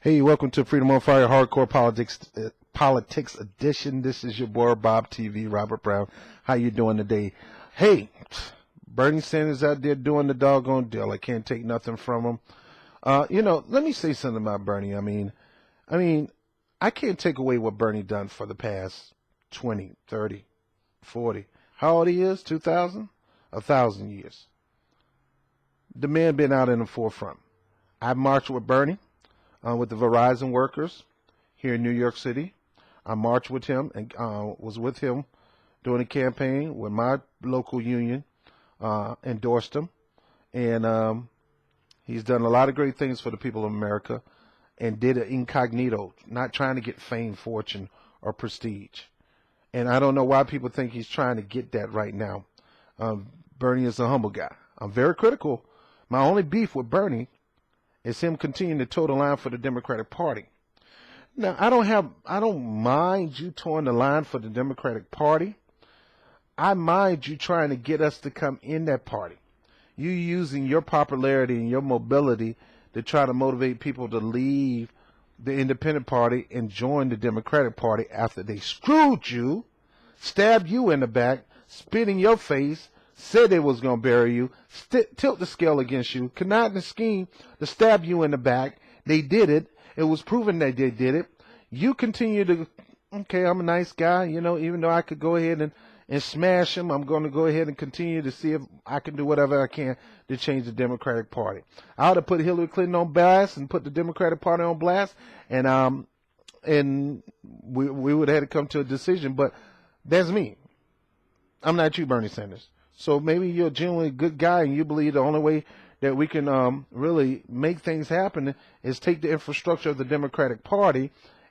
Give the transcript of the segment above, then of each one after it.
Hey, welcome to Freedom on Fire Hardcore Politics Edition. This is your boy BOBTV, Robert Brown. How you doing today? Hey, Bernie Sanders out there doing the doggone deal. I can't take nothing from him. Let me say something about Bernie. I mean, I can't take away what Bernie done for the past 20, 30, 40. How old he is? 2,000? 1,000 years. The man been out in the forefront. I marched with Bernie. With the Verizon workers here in New York City. I marched with him and was with him during the campaign when my local union endorsed him. And he's done a lot of great things for the people of America and did it incognito, not trying to get fame, fortune, or prestige. And I don't know why people think he's trying to get that right now. Bernie is a humble guy. I'm very critical. My only beef with Bernie is him continuing to toe the line for the Democratic Party. Now, I don't mind you towing the line for the Democratic Party. I mind you trying to get us to come in that party. You using your popularity and your mobility to try to motivate people to leave the Independent Party and join the Democratic Party after they screwed you, stabbed you in the back, spit in your face, said they was going to bury you, tilt the scale against you, connived and scheme to stab you in the back. They did it. It was proven that they did it. You continue to, okay, I'm a nice guy, even though I could go ahead and smash him, I'm going to go ahead and continue to see if I can do whatever I can to change the Democratic Party. I ought to put Hillary Clinton on blast and put the Democratic Party on blast, and we would have had to come to a decision, but that's me. I'm not you, Bernie Sanders. So maybe you're a genuinely good guy and you believe the only way that we can really make things happen is take the infrastructure of the Democratic Party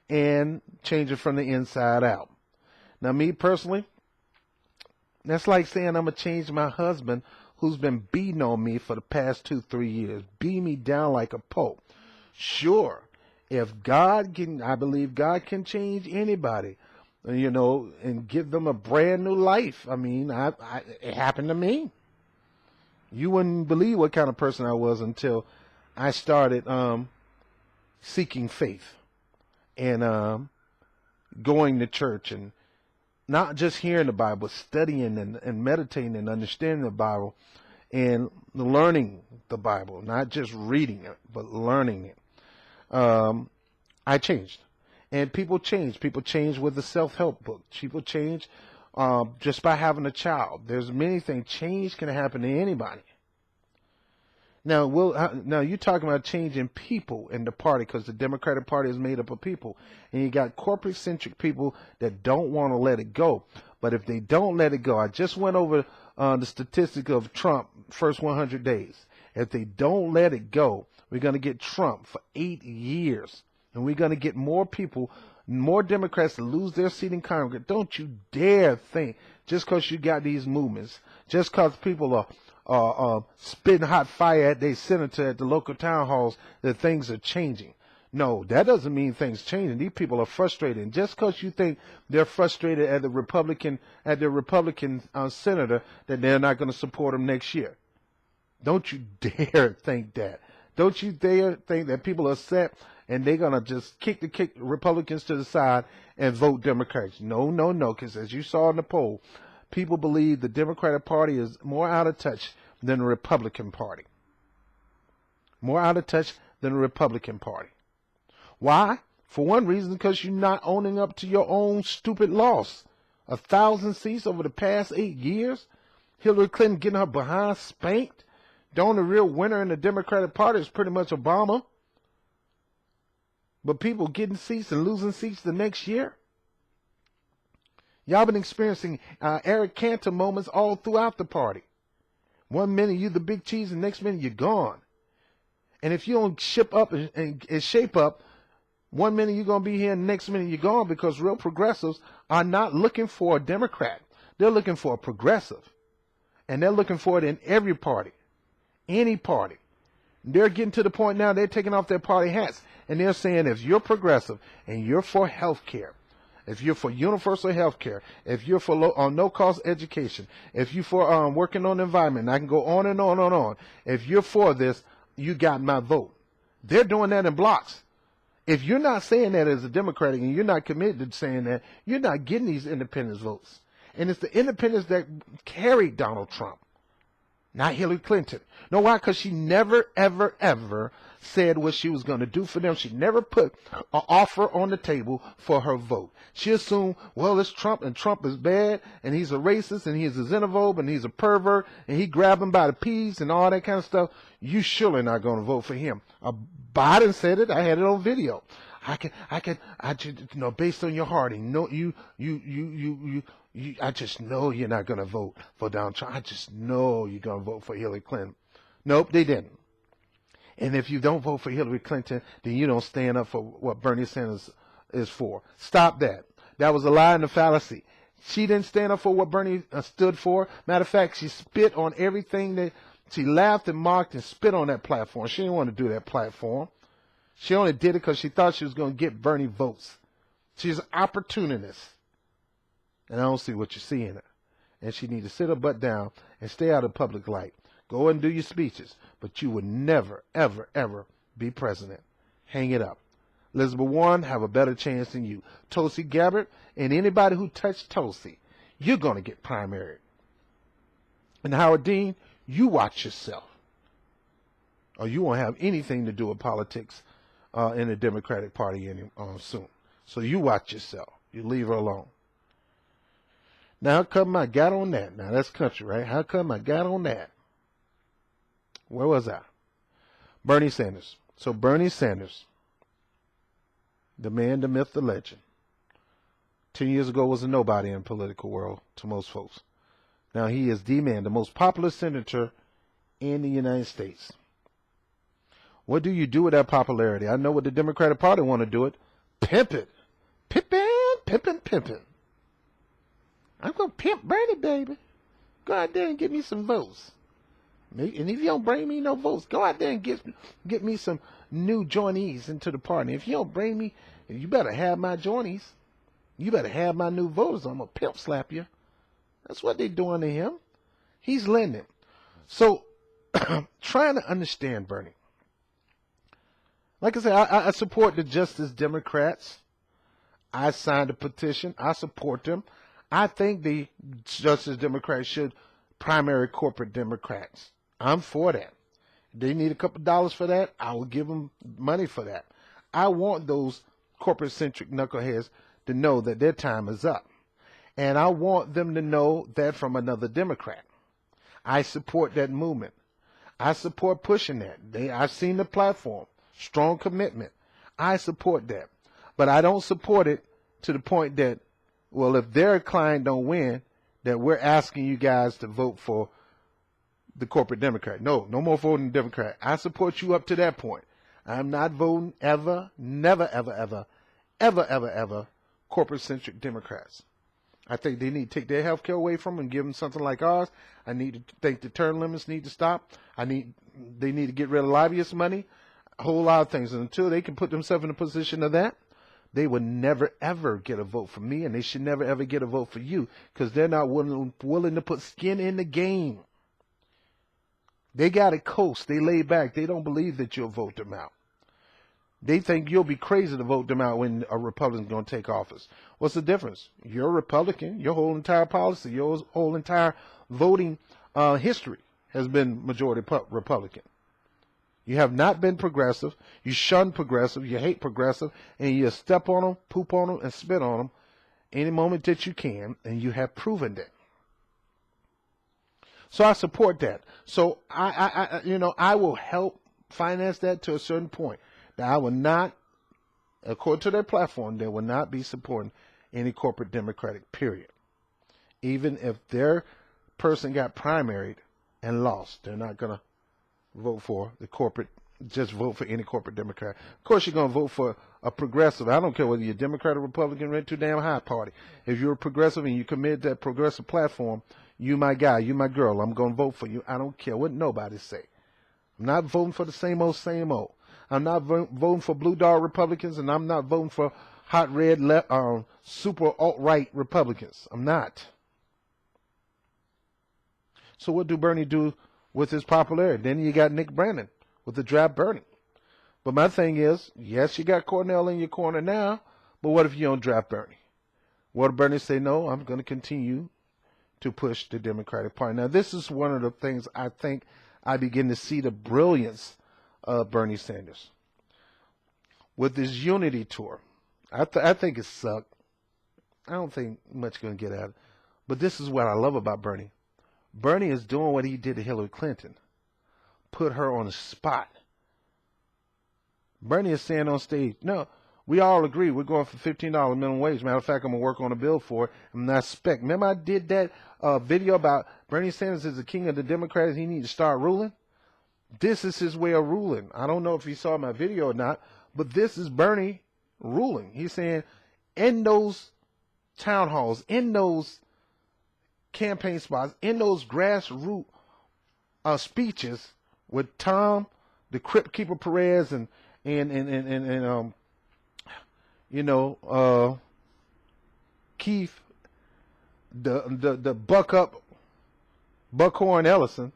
and change it from the inside out. Now, me personally, that's like saying I'm going to change my husband who's been beating on me for the past 2-3 years, beating me down like a pope. Sure, if God can, I believe God can change anybody. And give them a brand new life. I mean, it happened to me. You wouldn't believe what kind of person I was until I started seeking faith and going to church and not just hearing the Bible, studying and meditating and understanding the Bible and learning the Bible, not just reading it, but learning it. I changed. And people change. People change with the self-help book. People change just by having a child. There's many things. Change can happen to anybody. Now, you're talking about changing people in the party because the Democratic Party is made up of people. And you got corporate-centric people that don't want to let it go. But if they don't let it go, I just went over the statistic of Trump first 100 days. If they don't let it go, we're going to get Trump for 8 years. And we're going to get more people, more Democrats to lose their seat in Congress. Don't you dare think, just because you got these movements, just because people are spitting hot fire at their senator at the local town halls, that things are changing. No, that doesn't mean things changing. These people are frustrated. And just because you think they're frustrated at their Republican senator, that they're not going to support him next year. Don't you dare think that. Don't you dare think that people are upset and they're going to just kick Republicans to the side and vote Democrats. No, because as you saw in the poll, people believe the Democratic Party is more out of touch than the Republican Party. More out of touch than the Republican Party. Why? For one reason, because you're not owning up to your own stupid loss. 1,000 seats over the past 8 years. Hillary Clinton getting her behind spanked. The only real winner in the Democratic Party is pretty much Obama. But people getting seats and losing seats the next year. Y'all been experiencing Eric Cantor moments all throughout the party. One minute you're the big cheese, and next minute you're gone. And if you don't ship up and shape up, one minute you're going to be here, and next minute you're gone, because real progressives are not looking for a Democrat. They're looking for a progressive. And they're looking for it in every party. Any party. They're getting to the point now they're taking off their party hats. And they're saying if you're progressive and you're for health care, if you're for universal health care, if you're for no-cost education, if you're for working on the environment, and I can go on and on and on. If you're for this, you got my vote. They're doing that in blocks. If you're not saying that as a Democrat and you're not committed to saying that, you're not getting these independents votes. And it's the independents that carried Donald Trump, not Hillary Clinton. No, why? Because she never, ever, ever said what she was going to do for them. She never put an offer on the table for her vote. She assumed, well, it's Trump, and Trump is bad, and he's a racist, and he's a xenophobe, and he's a pervert, and he grabbed him by the peas and all that kind of stuff. You surely not going to vote for him. Biden said it. I had it on video. I just, based on your heart, I just know you're not going to vote for Donald Trump. I just know you're going to vote for Hillary Clinton. Nope, they didn't. And if you don't vote for Hillary Clinton, then you don't stand up for what Bernie Sanders is for. Stop that. That was a lie and a fallacy. She didn't stand up for what Bernie stood for. Matter of fact, she spit on everything that she laughed and mocked and spit on that platform. She didn't want to do that platform. She only did it because she thought she was going to get Bernie votes. She's an opportunist. And I don't see what you see in her. And she needs to sit her butt down and stay out of public light. Go and do your speeches. But you would never, ever, ever be president. Hang it up. Elizabeth Warren have a better chance than you. Tulsi Gabbard and anybody who touched Tulsi, you're going to get primaried. And Howard Dean, you watch yourself. Or you won't have anything to do with politics in the Democratic Party soon. So you watch yourself. You leave her alone. Now, how come I got on that? Now, that's country, right? How come I got on that? Where was I? Bernie Sanders. So Bernie Sanders, the man, the myth, the legend, 10 years ago was a nobody in the political world to most folks. Now he is the man, the most popular senator in the United States. What do you do with that popularity? I know what the Democratic Party want to do it. Pimp it. Pimpin'. I'm going to pimp Bernie, baby. Go out there and get me some votes. And if you don't bring me no votes, go out there and get me some new joinees into the party. If you don't bring me, you better have my joinees. You better have my new voters. I'm going to pimp slap you. That's what they're doing to him. He's lending. So, trying to understand Bernie. Like I said, I support the Justice Democrats. I signed a petition. I support them. I think the Justice Democrats should primary corporate Democrats. I'm for that. They need a couple dollars for that. I will give them money for that. I want those corporate-centric knuckleheads to know that their time is up. And I want them to know that from another Democrat. I support that movement. I support pushing that. I've seen the platform. Strong commitment. I support that. But I don't support it to the point that, well, if their client don't win, that we're asking you guys to vote for the corporate Democrat. No more voting Democrat. I support you up to that point. I'm not voting ever, never, ever, corporate-centric Democrats. I think they need to take their health care away from them and give them something like ours. I need to think the term limits need to stop. They need to get rid of lobbyist money, a whole lot of things. And until they can put themselves in a position of that, they will never, ever get a vote for me, and they should never, ever get a vote for you because they're not willing to put skin in the game. They got it coast. They lay back. They don't believe that you'll vote them out. They think you'll be crazy to vote them out when a Republican's going to take office. What's the difference? You're a Republican. Your whole entire policy, your whole entire voting history has been majority Republican. You have not been progressive. You shun progressive. You hate progressive. And you step on them, poop on them, and spit on them any moment that you can. And you have proven that. So I support that. So I will help finance that to a certain point. Now I will not, according to their platform, they will not be supporting any corporate Democratic period. Even if their person got primaried and lost, they're not going to vote for the corporate, just vote for any corporate Democrat. Of course, you're going to vote for a progressive. I don't care whether you're Democrat or Republican, red too damn high party. If you're a progressive and you commit that progressive platform, you my guy, you my girl, I'm going to vote for you. I don't care what nobody say. I'm not voting for the same old. I'm not voting for blue dog Republicans, and I'm not voting for hot red, super alt-right Republicans. I'm not. So what do Bernie do with his popularity? Then you got Nick Brandon with the draft Bernie. But my thing is, yes, you got Cornell in your corner now, but what if you don't draft Bernie? What if Bernie say, no, I'm going to continue to push the Democratic Party? Now, this is one of the things I think I begin to see the brilliance of Bernie Sanders. With this unity tour, I think it sucked. I don't think much going to get out of it. But this is what I love about Bernie. Bernie is doing what he did to Hillary Clinton. Put her on the spot. Bernie is saying on stage, no, we all agree we're going for $15 minimum wage. Matter of fact, I'm going to work on a bill for it. I'm not spec. Remember I did that video about Bernie Sanders is the king of the Democrats. He needs to start ruling. This is his way of ruling. I don't know if you saw my video or not, but this is Bernie ruling. He's saying in those town halls, in those campaign spots, in those grassroots speeches with Tom, the Crypt Keeper Perez, and Keith, the Buckhorn Ellison,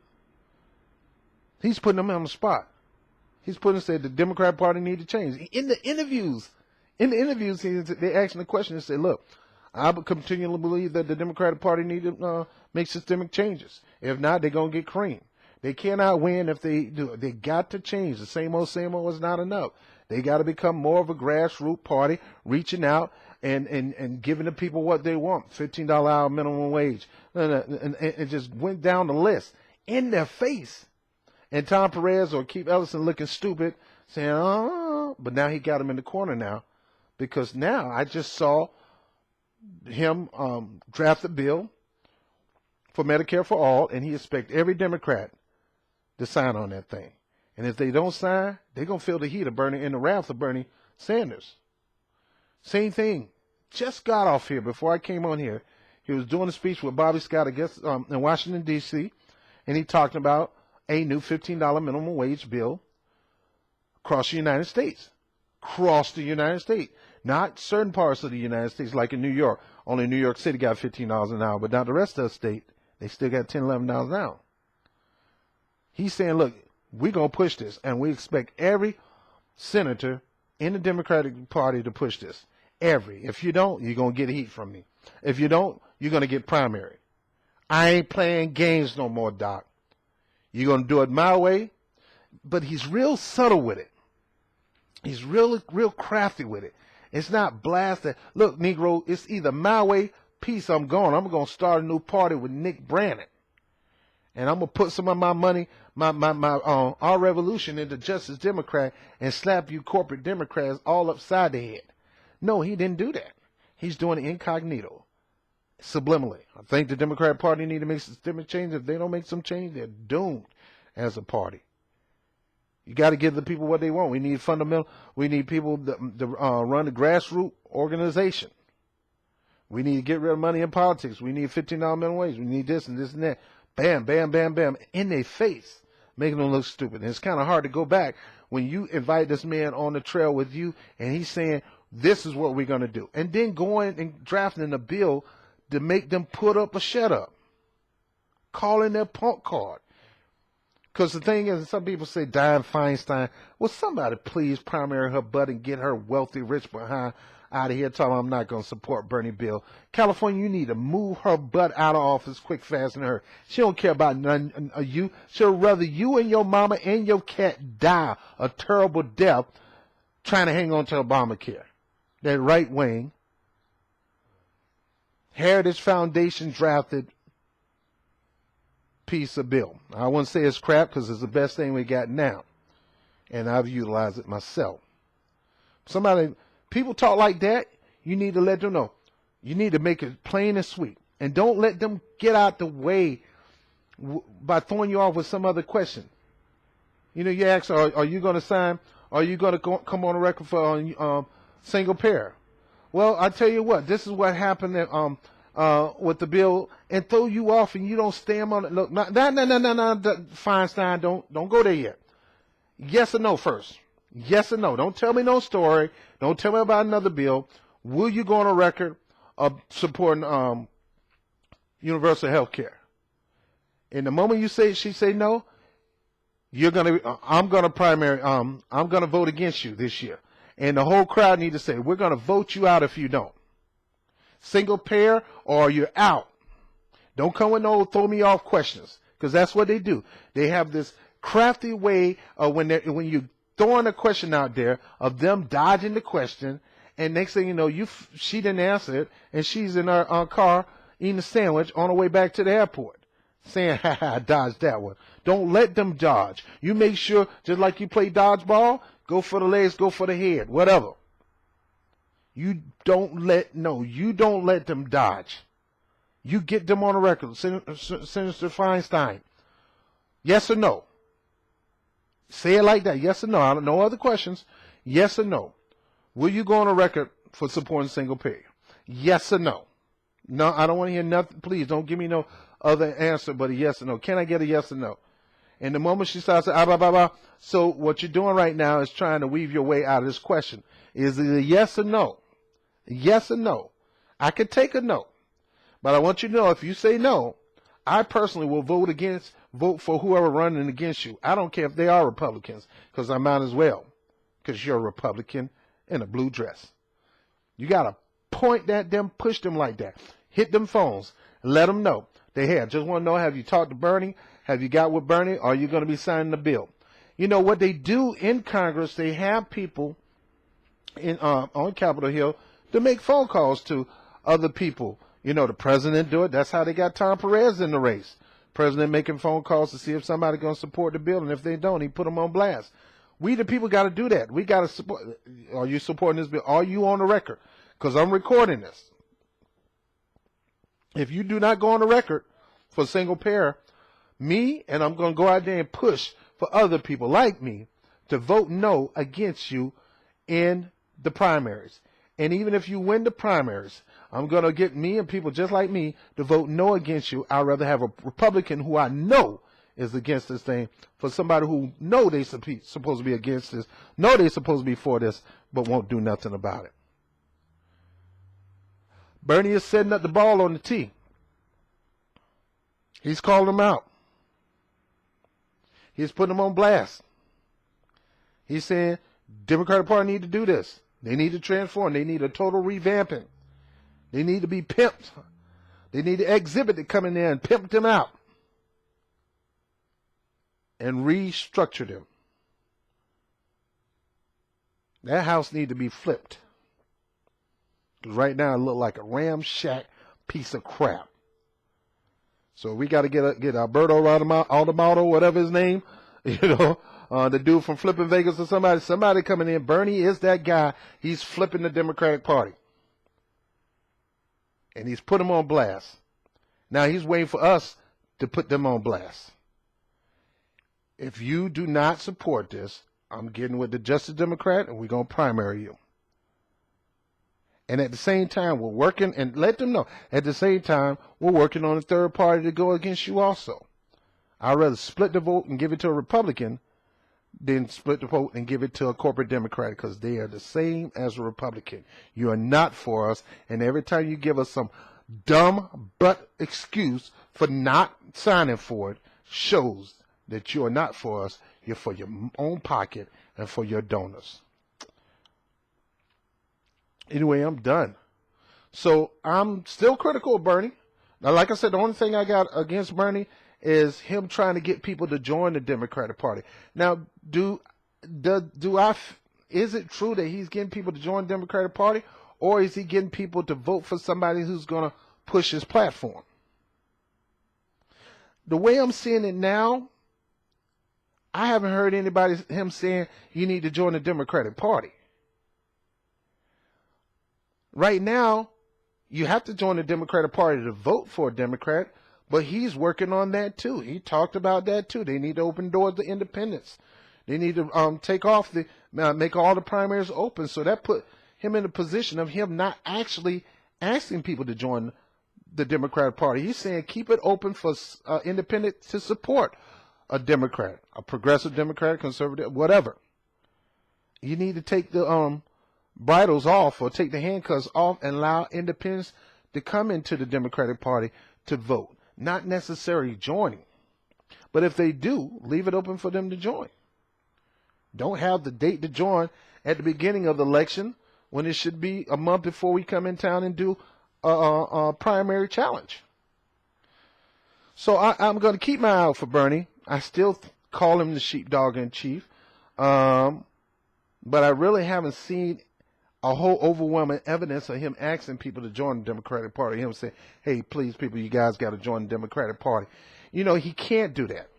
he's putting them on the spot. He's said the Democrat Party need to change. In the interviews, they asking the question and say, look, I continue to believe that the Democratic Party need to make systemic changes. If not, they're going to get creamed. They cannot win if they do. They got to change. The same old is not enough. They got to become more of a grassroots party, reaching out and giving the people what they want. $15 hour minimum wage. And it just went down the list in their face. And Tom Perez or Keith Ellison looking stupid, saying, oh, but now he got him in the corner now. Because now I just saw him draft a bill for Medicare for all, and he expects every Democrat to sign on that thing. And if they don't sign, they're going to feel the heat of Bernie and the wrath of Bernie Sanders. Same thing. Just got off here before I came on here. He was doing a speech with Bobby Scott, I guess, in Washington, D.C., and he talked about a new $15 minimum wage bill across the United States. Across the United States. Not certain parts of the United States, like in New York. Only New York City got $15 an hour, but not the rest of the state. They still got $10, $11 an hour. He's saying, look, we're going to push this, and we expect every senator in the Democratic Party to push this. Every. If you don't, you're going to get heat from me. If you don't, you're going to get primary. I ain't playing games no more, Doc. You're going to do it my way. But he's real subtle with it. He's real crafty with it. It's not blasted. Look, Negro, it's either my way, peace, I'm gone. I'm going to start a new party with Nick Brannon. And I'm going to put some of my money, our revolution into Justice Democrat and slap you corporate Democrats all upside the head. No, he didn't do that. He's doing it incognito, subliminally. I think the Democratic Party need to make systemic change. If they don't make some change, they're doomed as a party. You got to give the people what they want. We need fundamental. We need people to run the grassroots organization. We need to get rid of money in politics. We need $15 minimum wage. We need this and this and that. Bam, bam, bam, bam, in their face, making them look stupid. And it's kind of hard to go back when you invite this man on the trail with you, and he's saying, this is what we're going to do. And then going and drafting a bill to make them put up a shut up, calling their punk card. Because the thing is, some people say Dianne Feinstein. Well, somebody please primary her butt and get her wealthy, rich behind out of here. Tell them I'm not going to support Bernie Bill. California, you need to move her butt out of office quick, fast, and her. She don't care about none of you. She'll rather you and your mama and your cat die a terrible death trying to hang on to Obamacare. That right wing Heritage Foundation drafted piece of bill. I wouldn't say it's crap because it's the best thing we got now. And I've utilized it myself. People talk like that, you need to let them know. You need to make it plain and sweet. And don't let them get out the way by throwing you off with some other question. You know, you ask, are you going to sign? Are you going to come on the record for single payer? Well, I tell you what, this is what happened with the bill, and throw you off and you don't stand on it. Look, no, Feinstein, don't go there yet. Yes or no first. Yes or no. Don't tell me no story. Don't tell me about another bill. Will you go on a record of supporting universal health care? And the moment she say no, I'm gonna primary, I'm gonna vote against you this year. And the whole crowd need to say, we're gonna vote you out if you don't. Single payer or you're out. Don't come with no throw me off questions, because that's what they do. They have this crafty way of when you throwing a question out there of them dodging the question, and next thing you know, she didn't answer it, and she's in her car eating a sandwich on her way back to the airport, saying, "Ha ha, I dodged that one." Don't let them dodge. You make sure, just like you play dodgeball, go for the legs, go for the head, whatever. You don't let them dodge. You get them on the record. Senator Feinstein, yes or no? Say it like that, yes or no. I don't know other questions. Yes or no? Will you go on the record for supporting single payer? Yes or no? No, I don't want to hear nothing. Please don't give me no other answer but a yes or no. Can I get a yes or no? And the moment she starts saying, so what you're doing right now is trying to weave your way out of this question. Is it a yes or no? Yes or no? I could take a no. But I want you to know, if you say no, I personally will vote for whoever running against you. I don't care if they are Republicans, because I might as well, because you're a Republican in a blue dress. You got to point at them, push them like that. Hit them phones. Let them know. Just want to know, have you talked to Bernie? Have you got with Bernie? Or are you going to be signing the bill? You know what they do in Congress, they have people on Capitol Hill to make phone calls to other people. You know, the president do it. That's how they got Tom Perez in the race. President making phone calls to see if somebody's going to support the bill, and if they don't, he put them on blast. We, the people, got to do that. We got to support. Are you supporting this bill? Are you on the record? Because I'm recording this. If you do not go on the record for single payer, and I'm going to go out there and push for other people like me to vote no against you in the primaries. And even if you win the primaries, I'm going to get me and people just like me to vote no against you. I'd rather have a Republican who I know is against this thing for somebody who know they're supposed to be against this, know they're supposed to be for this, but won't do nothing about it. Bernie is setting up the ball on the tee. He's calling them out. He's putting them on blast. He's saying, Democratic Party need to do this. They need to transform. They need a total revamping. They need to be pimped. They need to exhibit to come in there and pimp them out and restructure them. That house need to be flipped. Because right now it look like a ramshack piece of crap. So we got to get Alberto Aldamato, whatever his name, the dude from Flipping Vegas or somebody coming in. Bernie is that guy. He's flipping the Democratic Party. And he's put them on blast. Now he's waiting for us to put them on blast. If you do not support this, I'm getting with the Justice Democrat and we're going to primary you. And at the same time, we're working, and let them know, at the same time, we're working on a third party to go against you also. I'd rather split the vote and give it to a Republican than split the vote and give it to a corporate Democrat, because they are the same as a Republican. You are not for us, and every time you give us some dumb butt excuse for not signing for it, shows that you are not for us. You're for your own pocket and for your donors. Anyway, I'm done. So I'm still critical of Bernie. Now, like I said, the only thing I got against Bernie is him trying to get people to join the Democratic Party. Now, is it true that he's getting people to join the Democratic Party, or is he getting people to vote for somebody who's going to push his platform? The way I'm seeing it now, I haven't heard him saying you need to join the Democratic Party. Right now, you have to join the Democratic Party to vote for a Democrat, but he's working on that too. He talked about that too. They need to open doors to independents. They need to make all the primaries open. So that put him in a position of him not actually asking people to join the Democratic Party. He's saying keep it open for independents to support a Democrat, a progressive Democrat, conservative, whatever. You need to take the bridles off, or take the handcuffs off, and allow independents to come into the Democratic Party to vote, not necessarily joining. But if they do, leave it open for them to join. Don't have the date to join at the beginning of the election when it should be a month before we come in town and do a primary challenge. So I'm going to keep my eye out for Bernie. I still call him the sheepdog in chief. But I really haven't seen a whole overwhelming evidence of him asking people to join the Democratic Party. Him saying, hey, please, people, you guys got to join the Democratic Party. You know, he can't do that.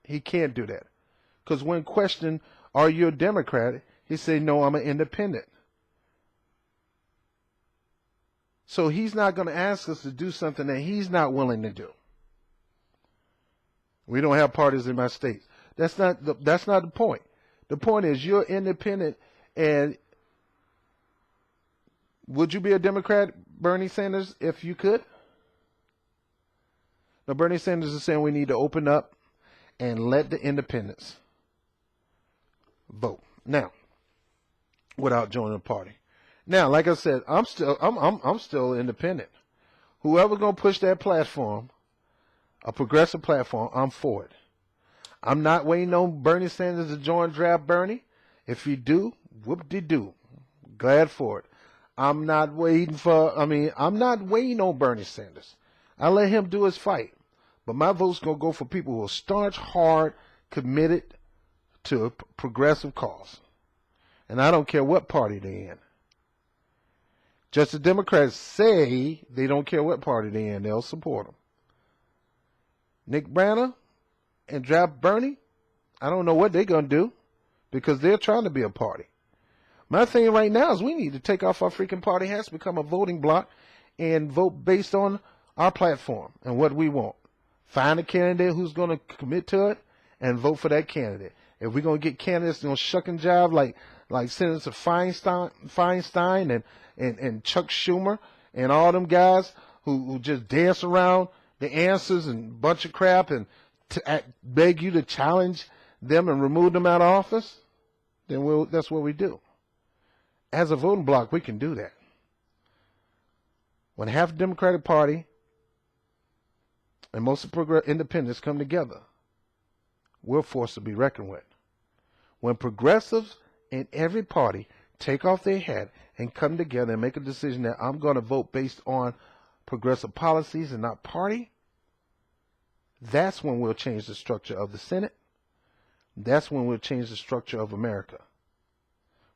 He can't do that. Because when questioned, are you a Democrat? He said, no, I'm an independent. So he's not going to ask us to do something that he's not willing to do. We don't have parties in my state. That's not the point. The point is you're independent, and would you be a Democrat, Bernie Sanders, if you could? Now, Bernie Sanders is saying we need to open up and let the independents vote. Now, without joining the party. Now, like I said, I'm still independent. Whoever gonna push that platform, a progressive platform, I'm for it. I'm not waiting on Bernie Sanders to join Draft Bernie. If he do, whoop-de-doo. Glad for it. I'm not waiting on Bernie Sanders. I let him do his fight. But my vote's going to go for people who are staunch, hard, committed to a progressive cause. And I don't care what party they're in. Just the Democrats say they don't care what party they're in. They'll support them. Nick Branner and Draft Bernie, I don't know what they're going to do because they're trying to be a party. My thing right now is we need to take off our freaking party hats, become a voting bloc, and vote based on our platform and what we want. Find a candidate who's going to commit to it and vote for that candidate. If we're going to get candidates going to shuck and jive like Senator Feinstein and Chuck Schumer and all them guys who just dance around the answers and a bunch of crap and beg you to challenge them and remove them out of office, then that's what we do. As a voting bloc, we can do that. When half the Democratic Party and most of the independents come together, we're forced to be reckoned with. When progressives in every party take off their hat and come together and make a decision that I'm going to vote based on progressive policies and not party, that's when we'll change the structure of the Senate. That's when we'll change the structure of America.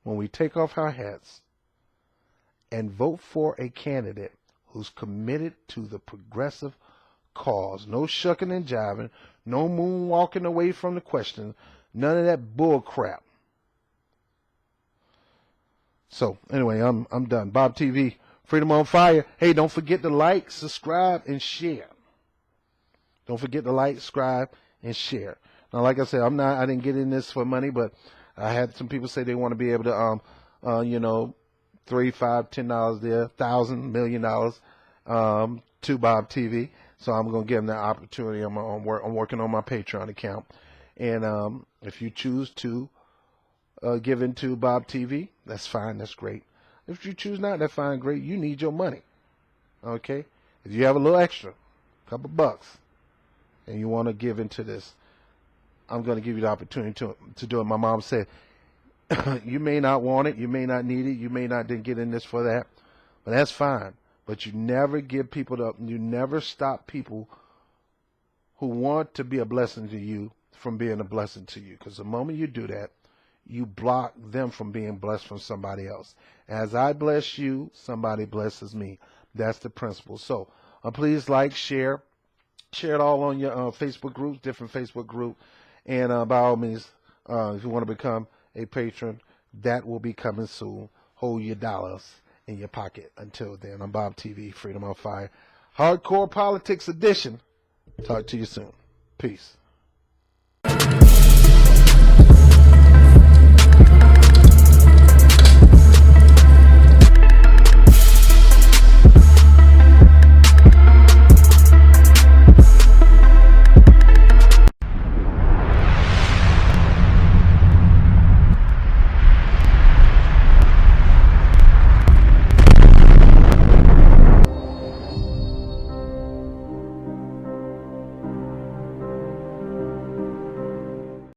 When we take off our hats and vote for a candidate who's committed to the progressive cause. No shucking and jiving, no moonwalking away from the question, none of that bull crap. So, anyway, I'm done. Bob TV, Freedom on Fire. Hey, don't forget to like, subscribe, and share. Don't forget to like, subscribe, and share. Now, like I said, I didn't get in this for money, but I had some people say they want to be able to, $3, $5, $10 there, $1,000, $1 million, to Bob TV. So I'm going to give them that opportunity. I'm working on my Patreon account. And if you choose to give into Bob TV, that's fine. That's great. If you choose not, that's fine. Great. You need your money. Okay? If you have a little extra, a couple bucks, and you want to give into this, I'm going to give you the opportunity to do it. My mom said, you may not want it, you may not need it, you may not didn't get in this for that, but that's fine. But you never give people you never stop people who want to be a blessing to you from being a blessing to you. Because the moment you do that, you block them from being blessed from somebody else. As I bless you, somebody blesses me. That's the principle. So please like, share it all on your Facebook groups, different Facebook group. And by all means, if you want to become a patron, that will be coming soon. Hold your dollars in your pocket. Until then, I'm Bob TV, Freedom on Fire, Hardcore Politics Edition. Talk to you soon. Peace.